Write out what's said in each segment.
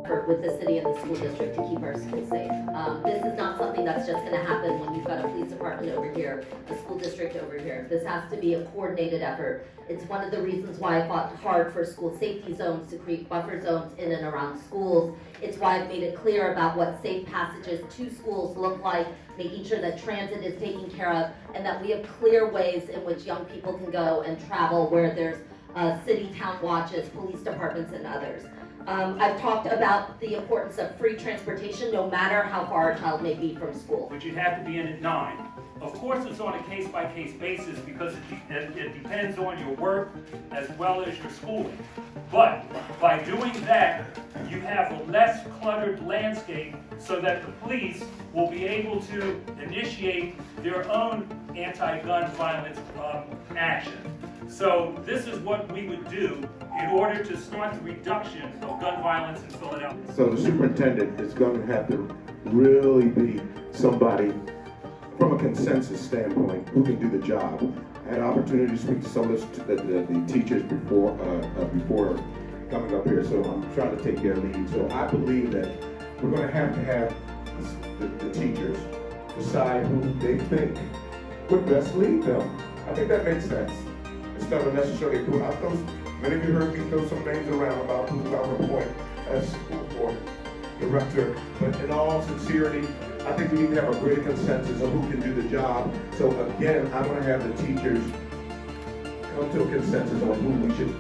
effort with the city and the school district to keep our schools safe. This is not something that's just going to happen when you've got a police department over here, a school district over here. This has to be a coordinated effort. It's one of the reasons why I fought hard for school safety zones, to create buffer zones in and around schools. It's why I've made it clear about what safe passages to schools look like, making sure that transit is taken care of, and that we have clear ways in which young people can go and travel where there's city town watches, police departments, and others. I've talked about the importance of free transportation no matter how far a child may be from school. But you have to be in at 9. Of course, it's on a case-by-case basis because it depends on your work as well as your schooling. But by doing that, you have a less cluttered landscape so that the police will be able to initiate their own anti-gun violence action. So this is what we would do in order to start the reduction of gun violence in Philadelphia. So the superintendent is going to have to really be somebody from a consensus standpoint who can do the job. I had an opportunity to speak to some of the teachers before coming up here, so I'm trying to take their lead. So I believe that we're going to have the teachers decide who they think would best lead them. I think that makes sense. Instead of necessarily doing, many of you heard me throw some names around about who I would appoint as school board director, but in all sincerity, I think we need to have a greater consensus of who can do the job. So again, I'm going to have the teachers come to a consensus on who we should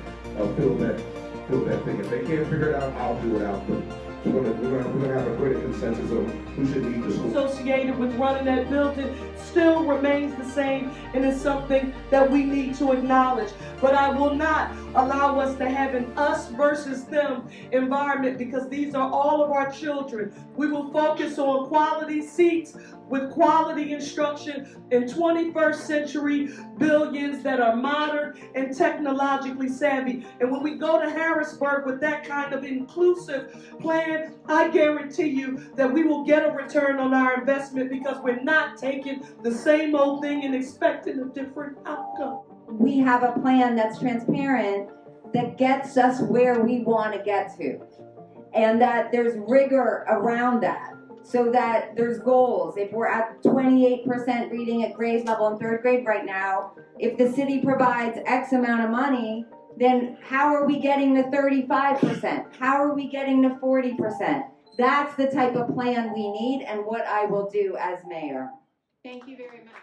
fill that thing. If they can't figure it out, I'll do it out. But we're going to have a greater consensus of who should lead the school. Associated with running that building still remains the same, and it's something that we need to acknowledge. But I will not allow us to have an us versus them environment, because these are all of our children. We will focus on quality seats with quality instruction in 21st century buildings that are modern and technologically savvy. And when we go to Harrisburg with that kind of inclusive plan, I guarantee you that we will get a return on our investment, because we're not taking the same old thing and expecting a different outcome. We have a plan that's transparent, that gets us where we want to get to, and that there's rigor around that, so that there's goals. If we're at 28% reading at grade level in 3rd grade right now, if the city provides X amount of money, then how are we getting to 35%? How are we getting to 40%? That's the type of plan we need, and what I will do as mayor. Thank you very much.